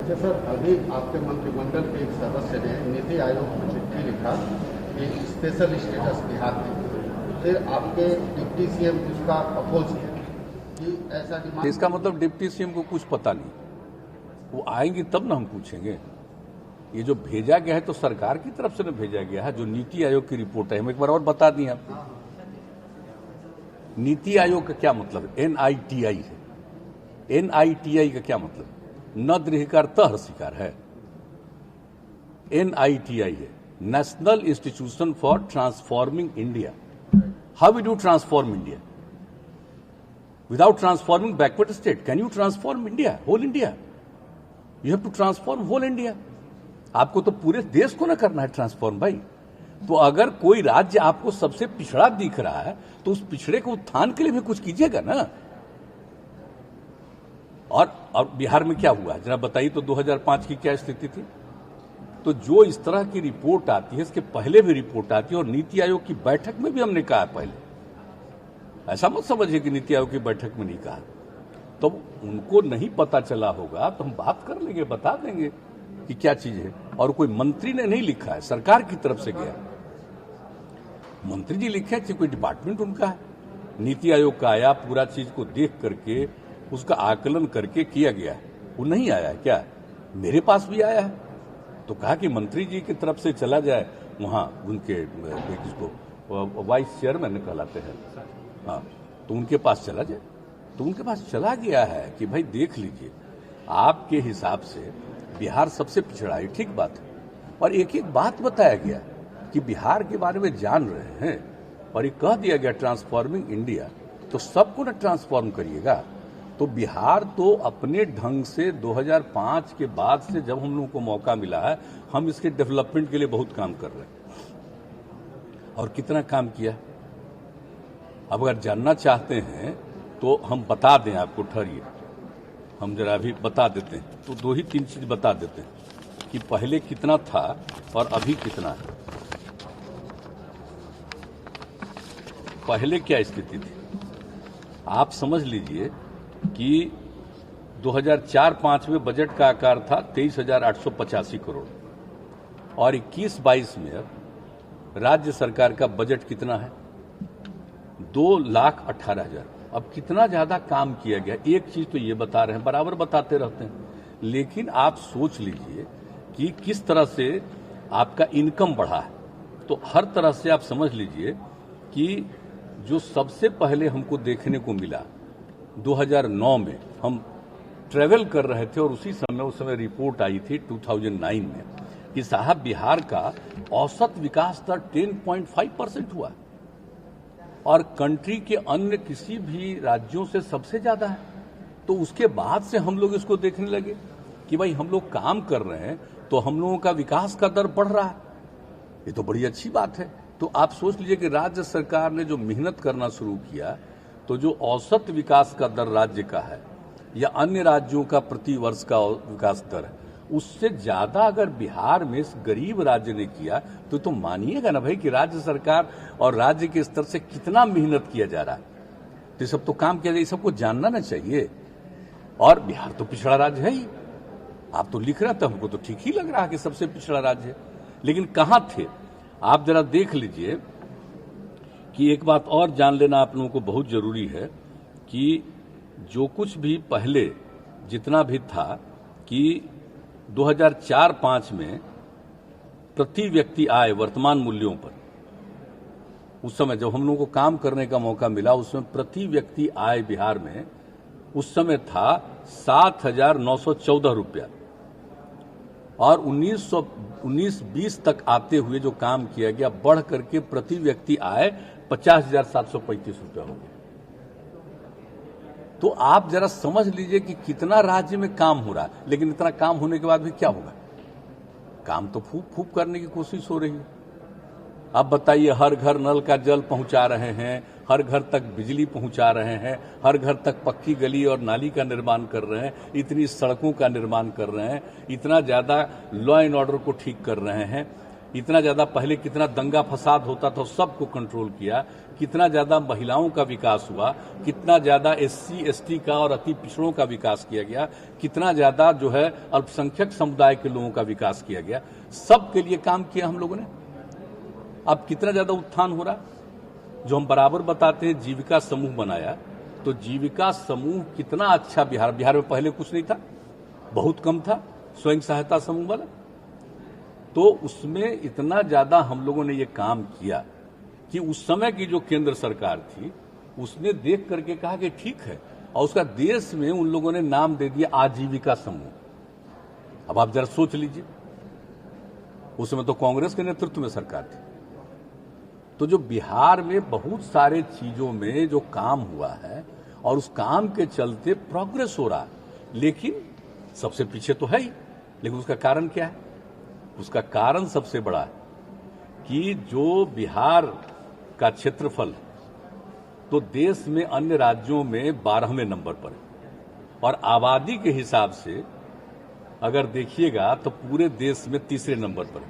अच्छा सर, अभी आपके मंत्रिमंडल के एक सदस्य ने नीति आयोग को चिट्ठी लिखा कि स्पेशल स्टेटस बिहार के, फिर आपके डिप्टी सीएम उसका अपोज किया कि ऐसा डिमांड। इसका मतलब डिप्टी सीएम को कुछ पता नहीं, वो आएंगे तब ना हम पूछेंगे। ये जो भेजा गया है तो सरकार की तरफ से ना भेजा गया है, जो नीति आयोग की रिपोर्ट है। हम एक बार और बता दिए आपको, नीति आयोग का क्या मतलब NITI है। NITI का क्या मतलब, न दृढ़कार तह शिकार है। NITI है national institution for transforming India. How we do transform India without transforming backward state? Can you transform India, whole India? You have to transform whole India. आपको तो पूरे देश को ना करना है ट्रांसफॉर्म भाई। तो अगर कोई राज्य आपको सबसे पिछड़ा दिख रहा है तो उस पिछड़े के उत्थान के लिए भी कुछ कीजिएगा ना। और बिहार में क्या हुआ जरा बताइए तो, 2005 की क्या स्थिति थी? तो जो इस तरह की रिपोर्ट आती है, इसके पहले भी रिपोर्ट आती है, और नीति आयोग की बैठक में भी हमने कहा पहले, ऐसा मत समझिए कि नीति आयोग की बैठक में नहीं कहा। तो उनको नहीं पता चला होगा तो हम बात कर लेंगे, बता देंगे कि क्या चीज है। और कोई मंत्री ने नहीं लिखा है, सरकार की तरफ से गया। मंत्री जी लिखे हैं, कोई डिपार्टमेंट उनका है। नीति आयोग का आया, पूरा चीज को देख करके उसका आकलन करके किया गया है। वो नहीं आया क्या? मेरे पास भी आया है, तो कहा कि मंत्री जी की तरफ से चला जाए वहां उनके किसको वाइस चेयरमैन कहलाते हैं, हाँ, तो उनके पास चला जाए। तो उनके पास चला गया है कि भाई देख लीजिए, आपके हिसाब से बिहार सबसे पिछड़ा है, ठीक बात है। और एक एक बात बताया गया कि बिहार के बारे में जान रहे हैं, और ये कह दिया गया ट्रांसफॉर्मिंग इंडिया, तो सबको ना ट्रांसफॉर्म करिएगा। तो बिहार तो अपने ढंग से 2005 के बाद से जब हम लोगों को मौका मिला है, हम इसके डेवलपमेंट के लिए बहुत काम कर रहे हैं। और कितना काम किया, अब अगर जानना चाहते हैं तो हम बता दें आपको, ठहरिए, हम जरा अभी बता देते हैं। तो 2 ही 3 चीज बता देते हैं कि पहले कितना था और अभी कितना है। पहले क्या स्थिति थी आप समझ लीजिए कि 2004-05 में बजट का आकार था 23,885 करोड़, और 21-22 में अब राज्य सरकार का बजट कितना है? 2,18,000। अब कितना ज्यादा काम किया गया, एक चीज तो ये बता रहे हैं, बराबर बताते रहते हैं, लेकिन आप सोच लीजिए कि किस तरह से आपका इनकम बढ़ा है। तो हर तरह से आप समझ लीजिए कि जो सबसे पहले हमको देखने को मिला 2009 में, हम ट्रेवल कर रहे थे और उस समय रिपोर्ट आई थी 2009 में कि साहब बिहार का औसत विकास दर 10.5% हुआ, और कंट्री के अन्य किसी भी राज्यों से सबसे ज्यादा है। तो उसके बाद से हम लोग इसको देखने लगे कि भाई हम लोग काम कर रहे हैं तो हम लोगों का विकास का दर बढ़ रहा है, ये तो बड़ी अच्छी बात है। तो आप सोच लीजिए कि राज्य सरकार ने जो मेहनत करना शुरू किया, तो जो औसत विकास का दर राज्य का है या अन्य राज्यों का प्रति वर्ष का विकास दर है, उससे ज्यादा अगर बिहार में इस गरीब राज्य ने किया तो मानिएगा ना भाई कि राज्य सरकार और राज्य के स्तर से कितना मेहनत किया जा रहा है। तो ये सब तो काम किया जाए, सबको जानना ना चाहिए। और बिहार तो पिछड़ा राज्य है ही, आप तो लिख रहे थे, हमको तो ठीक ही लग रहा है कि सबसे पिछड़ा राज्य है, लेकिन कहां थे आप जरा देख लीजिए। कि एक बात और जान लेना आप लोगों को बहुत जरूरी है कि जो कुछ भी पहले जितना भी था कि 2004-05 में प्रति व्यक्ति आय वर्तमान मूल्यों पर, उस समय जब हम लोगों को काम करने का मौका मिला, उसमें प्रति व्यक्ति आय बिहार में उस समय था 7,914 रुपया, और 1919-20 तक आते हुए जो काम किया गया बढ़ करके प्रति व्यक्ति आय 50,735 रुपया हो गया। तो आप जरा समझ लीजिए कि कितना राज्य में काम हो रहा है, लेकिन इतना काम होने के बाद भी क्या होगा? काम तो फूक फूक करने की कोशिश हो रही है। अब बताइए, हर घर नल का जल पहुंचा रहे हैं, हर घर तक बिजली पहुंचा रहे हैं, हर घर तक पक्की गली और नाली का निर्माण कर रहे हैं, इतनी सड़कों का निर्माण कर रहे हैं, इतना ज्यादा लॉ एंड ऑर्डर को ठीक कर रहे हैं, इतना ज्यादा पहले कितना दंगा फसाद होता था, सबको कंट्रोल किया, कितना ज्यादा महिलाओं का विकास हुआ, कितना ज्यादा SC ST का और अति पिछड़ों का विकास किया गया, कितना ज्यादा जो है अल्पसंख्यक समुदाय के लोगों का विकास किया गया, सबके लिए काम किया हम लोगों ने। अब कितना ज्यादा उत्थान हो रहा, जो हम बराबर बताते हैं, जीविका समूह बनाया, तो जीविका समूह कितना अच्छा बिहार में पहले कुछ नहीं था, बहुत कम था स्वयं सहायता समूह वाला, तो उसमें इतना ज्यादा हम लोगों ने ये काम किया कि उस समय की जो केंद्र सरकार थी उसने देख करके कहा कि ठीक है, और उसका देश में उन लोगों ने नाम दे दिया आजीविका समूह। अब आप जरा सोच लीजिए, उस समय तो कांग्रेस के नेतृत्व में सरकार थी, तो जो बिहार में बहुत सारे चीजों में जो काम हुआ है और उस काम के चलते प्रोग्रेस हो रहा है, लेकिन सबसे पीछे तो है ही, लेकिन उसका कारण क्या है? उसका कारण सबसे बड़ा है कि जो बिहार का क्षेत्रफल तो देश में अन्य राज्यों में 12वें नंबर पर है, और आबादी के हिसाब से अगर देखिएगा तो पूरे देश में 3रे नंबर पर है,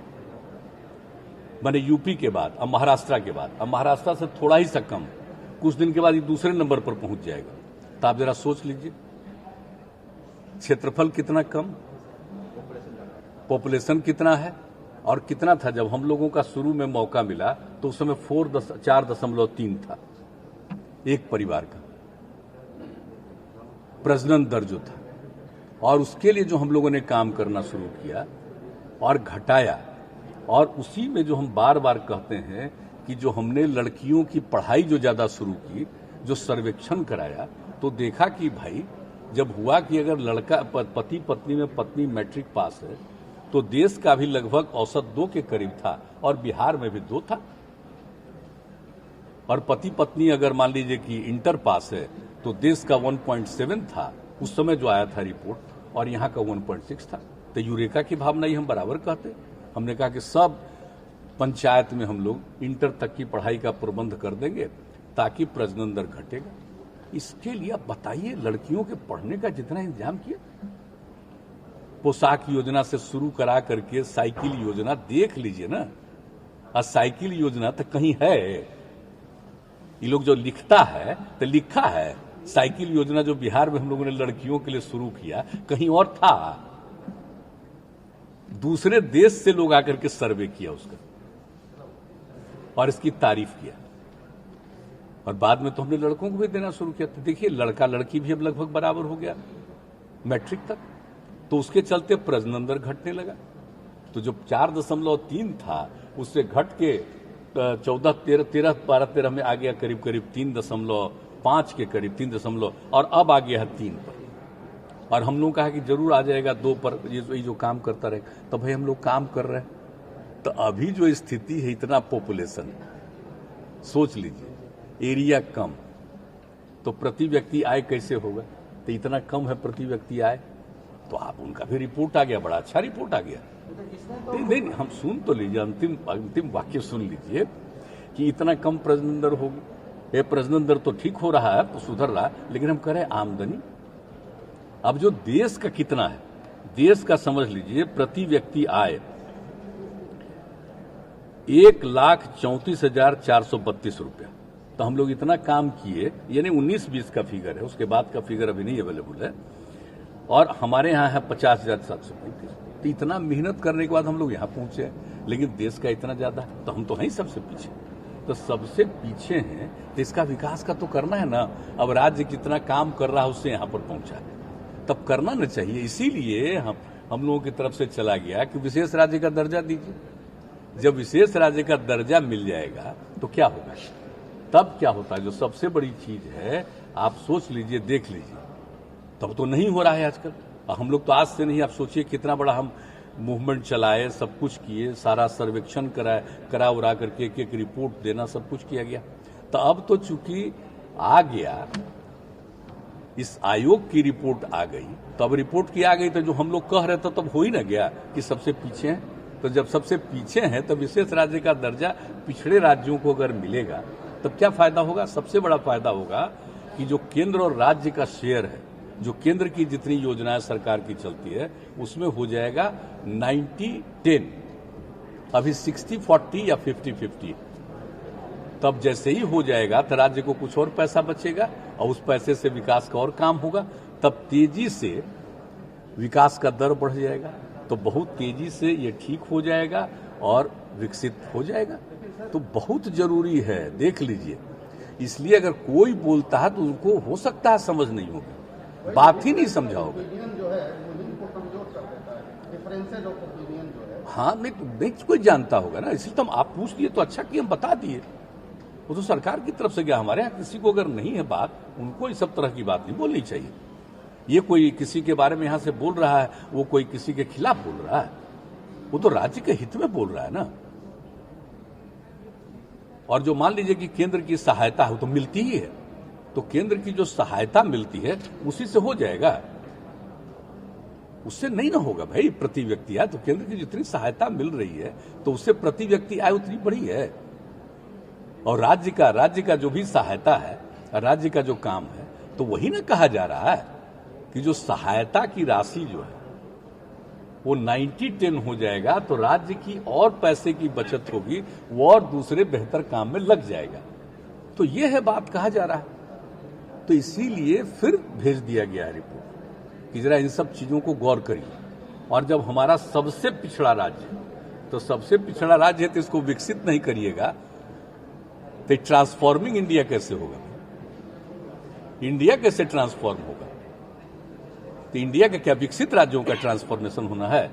माने यूपी के बाद, अब महाराष्ट्र के बाद, अब महाराष्ट्र से थोड़ा ही सा कम, कुछ दिन के बाद ये 2रे नंबर पर पहुंच जाएगा। तो आप जरा सोच लीजिए, क्षेत्रफल कितना कम, पॉपुलेशन कितना है, और कितना था जब हम लोगों का शुरू में मौका मिला तो उस समय 4.3 था एक परिवार का प्रजनन दर जो था, और उसके लिए जो हम लोगों ने काम करना शुरू किया और घटाया, और उसी में जो हम बार बार कहते हैं कि जो हमने लड़कियों की पढ़ाई जो ज्यादा शुरू की, जो सर्वेक्षण कराया, तो देखा कि भाई जब हुआ कि अगर लड़का पति पत्नी में पत्नी मैट्रिक पास है तो देश का भी लगभग औसत 2 के करीब था, और बिहार में भी 2 था, और पति पत्नी अगर मान लीजिए कि इंटर पास है तो देश का 1.7 था उस समय जो आया था रिपोर्ट, और यहाँ का 1.6 था। तो यूरेका की भावना ही हम बराबर कहते, हमने कहा कि सब पंचायत में हम लोग इंटर तक की पढ़ाई का प्रबंध कर देंगे ताकि प्रजनन दर घटेगा। इसके लिए आप बताइए, लड़कियों के पढ़ने का जितना इंतजाम किया, पोशाक योजना से शुरू करा करके साइकिल योजना देख लीजिए ना, और साइकिल योजना तो कहीं है, ये लोग जो लिखता है तो लिखा है, साइकिल योजना जो बिहार में हम लोगों ने लड़कियों के लिए शुरू किया कहीं और था, दूसरे देश से लोग आकर के सर्वे किया उसका और इसकी तारीफ किया, और बाद में तो हमने लड़कों को भी देना शुरू किया। तो देखिए, लड़का लड़की भी अब लगभग बराबर हो गया मैट्रिक तक, तो उसके चलते प्रजनन दर घटने लगा। तो जो 4.3 था उससे घट के 13 में आ गया, करीब करीब 3.5 के करीब 3 और अब आ गया है 3 पर, और हम लोग कहा कि जरूर आ जाएगा 2 पर, ये जो काम करता रहे। तो भाई हम लोग काम कर रहे हैं, तो अभी जो स्थिति है, इतना पॉपुलेशन, सोच लीजिए, एरिया कम, तो प्रति व्यक्ति आय कैसे होगा? तो इतना कम है प्रति व्यक्ति आय, तो आप उनका भी रिपोर्ट आ गया, बड़ा अच्छा रिपोर्ट आ गया। नहीं, हम सुन तो लीजिए, अंतिम वाक्य सुन लीजिए कि इतना कम प्रजनन दर होगी। ये प्रजनन दर तो ठीक हो रहा है, तो सुधर रहा है, लेकिन हम कह रहे हैं आमदनी। अब जो देश का कितना है, देश का समझ लीजिए, प्रति व्यक्ति आय 1,34,432 रुपया। तो हम लोग इतना काम किए, यानी 19-20 का फिगर है, उसके बाद का फिगर अभी नहीं अवेलेबल है, और हमारे यहाँ है 50,735। तो इतना मेहनत करने के बाद हम लोग यहाँ पहुंचे हैं, लेकिन देश का इतना ज्यादा है, तो हम तो हैं सबसे पीछे। तो सबसे पीछे हैं तो इसका विकास का तो करना है ना। अब राज्य जितना काम कर रहा है उससे यहाँ पर पहुंचा है, तब करना न चाहिए। इसीलिए हम लोगों की तरफ से चला गया कि विशेष राज्य का दर्जा दीजिए। जब विशेष राज्य का दर्जा मिल जाएगा तो क्या होगा, तब क्या होता है, जो सबसे बड़ी चीज है, आप सोच लीजिए, देख लीजिए, तब तो नहीं हो रहा है आजकल। हम लोग तो आज से नहीं, आप सोचिए कितना बड़ा हम मूवमेंट चलाए, सब कुछ किए, सारा सर्वेक्षण करा उरा करके एक रिपोर्ट देना, सब कुछ किया गया। तो अब तो चूंकि आ गया, इस आयोग की रिपोर्ट आ गई, तो अब रिपोर्ट की आ गई, तो जो हम लोग कह रहे थे तब हो ही ना गया कि सबसे पीछे हैं। तो जब सबसे पीछे हैं तो विशेष राज्य का दर्जा पिछड़े राज्यों को अगर मिलेगा तब क्या फायदा होगा? सबसे बड़ा फायदा होगा कि जो केंद्र और राज्य का शेयर है, जो केंद्र की जितनी योजनाएं सरकार की चलती है, उसमें हो जाएगा 90-10, अभी 60-40 या 50-50। तब जैसे ही हो जाएगा तो राज्य को कुछ और पैसा बचेगा और उस पैसे से विकास का और काम होगा, तब तेजी से विकास का दर बढ़ जाएगा, तो बहुत तेजी से ये ठीक हो जाएगा और विकसित हो जाएगा। तो बहुत जरूरी है, देख लीजिए। इसलिए अगर कोई बोलता है तो उनको हो सकता है समझ नहीं होगी, बात ही नहीं समझा होगा। जो है वो कमजोर कर देता है, डिफरेंसेस ऑफ ओपिनियन जो है। हाँ, नहीं कोई जानता होगा ना, इसलिए तो आप पूछ लिए तो अच्छा कि हम बता दिए। वो तो सरकार की तरफ से गया, हमारे यहाँ किसी को अगर नहीं है बात, उनको इस सब तरह की बात नहीं बोलनी चाहिए। ये कोई किसी के बारे में यहां से बोल रहा है, वो कोई किसी के खिलाफ बोल रहा है, वो तो राज्य के हित में बोल रहा है ना। और जो मान लीजिए कि केंद्र की सहायता है वो तो मिलती ही है, तो केंद्र की जो सहायता मिलती है उसी से हो जाएगा, उससे नहीं ना होगा भाई। प्रति व्यक्ति आय, तो केंद्र की जितनी सहायता मिल रही है तो उससे प्रति व्यक्ति आय उतनी बड़ी है। और राज्य का जो भी सहायता है, राज्य का जो काम है, तो वही ना कहा जा रहा है कि जो सहायता की राशि जो है वो 90-10 हो जाएगा तो राज्य की और पैसे की बचत होगी, वो और दूसरे बेहतर काम में लग जाएगा। तो ये है बात कहा जा रहा है। तो इसीलिए फिर भेज दिया गया है रिपोर्ट कि जरा इन सब चीजों को गौर करिए। और जब हमारा सबसे पिछड़ा राज्य, तो सबसे पिछड़ा राज्य है तो इसको विकसित नहीं करिएगा तो ट्रांसफॉर्मिंग इंडिया कैसे होगा? इंडिया कैसे ट्रांसफॉर्म होगा? तो इंडिया का क्या विकसित राज्यों का ट्रांसफॉर्मेशन होना है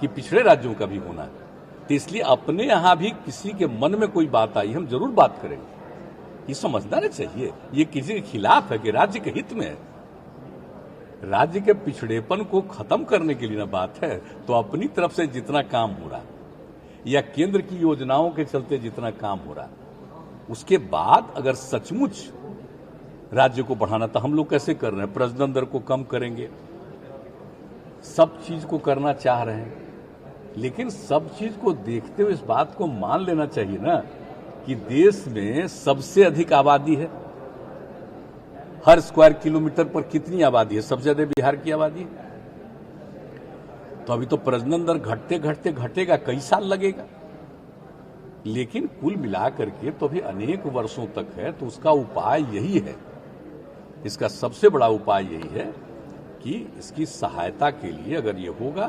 कि पिछड़े राज्यों का भी होना है? तो इसलिए अपने यहां भी किसी के मन में कोई बात आई, हम जरूर बात करेंगे। ये समझना नहीं चाहिए ये किसी के खिलाफ है कि राज्य के हित में है। राज्य के पिछड़ेपन को खत्म करने के लिए ना बात है। तो अपनी तरफ से जितना काम हो रहा है या केंद्र की योजनाओं के चलते जितना काम हो रहा है, उसके बाद अगर सचमुच राज्य को बढ़ाना, तो हम लोग कैसे कर रहे हैं? प्रजनन दर को कम करेंगे, सब चीज को करना चाह रहे हैं, लेकिन सब चीज को देखते हुए इस बात को मान लेना चाहिए ना कि देश में सबसे अधिक आबादी है। हर स्क्वायर किलोमीटर पर कितनी आबादी है? सबसे ज्यादा बिहार की आबादी है। तो अभी तो प्रजनन दर घटते घटते घटेगा, कई साल लगेगा, लेकिन कुल मिलाकर के तो अभी अनेक वर्षों तक है। तो उसका उपाय यही है, इसका सबसे बड़ा उपाय यही है कि इसकी सहायता के लिए अगर ये होगा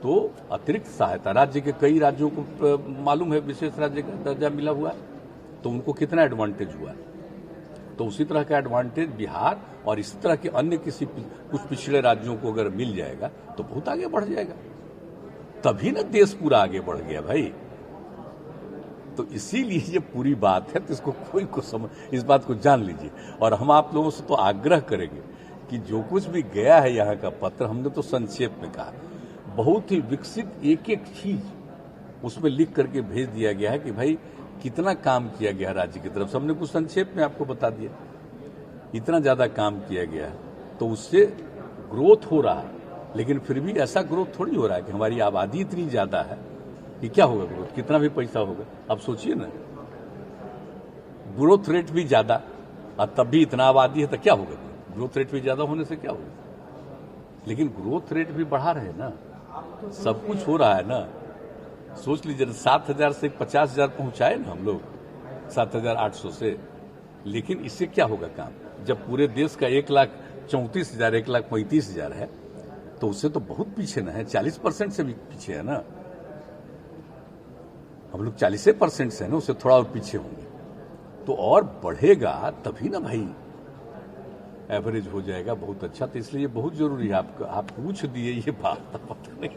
तो अतिरिक्त सहायता, राज्य के कई राज्यों को मालूम है विशेष राज्य का दर्जा मिला हुआ है, तो उनको कितना एडवांटेज हुआ है, तो उसी तरह का एडवांटेज बिहार और इसी तरह के अन्य कुछ पिछड़े राज्यों को अगर मिल जाएगा तो बहुत आगे बढ़ जाएगा। तभी ना देश पूरा आगे बढ़ गया भाई। तो इसीलिए ये पूरी बात है, तो इसको कोई को समझ, इस बात को जान लीजिए। और हम आप लोगों से तो आग्रह करेंगे कि जो कुछ भी गया है यहाँ का पत्र, हमने तो संक्षेप में कहा, बहुत ही विकसित एक एक चीज उसमें लिख करके भेज दिया गया है कि भाई कितना काम किया गया राज्य की तरफ से। हमने कुछ संक्षेप में आपको बता दिया, इतना ज्यादा काम किया गया है, तो उससे ग्रोथ हो रहा है। लेकिन फिर भी ऐसा ग्रोथ थोड़ी हो रहा है कि हमारी आबादी इतनी ज्यादा है कि क्या होगा ग्रोथ, कितना भी पैसा होगा। अब सोचिए ना, ग्रोथ रेट भी ज्यादा और तब भी इतना आबादी है तो क्या होगा? ग्रोथ रेट भी ज्यादा होने से क्या होगा? लेकिन ग्रोथ रेट भी बढ़ा रहे ना, सब कुछ हो रहा है ना। सोच लीजिए 7,000 से 50,000 पहुंचाए ना हम लोग, 7,800 से। लेकिन इससे क्या होगा काम? जब पूरे देश का 1,34,000 1,35,000 है तो उससे तो बहुत पीछे ना है, 40% से भी पीछे है ना। हम लोग 40% से है ना, उससे थोड़ा और पीछे होंगे। तो और बढ़ेगा तभी ना भाई एवरेज हो जाएगा बहुत अच्छा। तो इसलिए बहुत जरूरी है। आप पूछ दिए ये बात, पता नहीं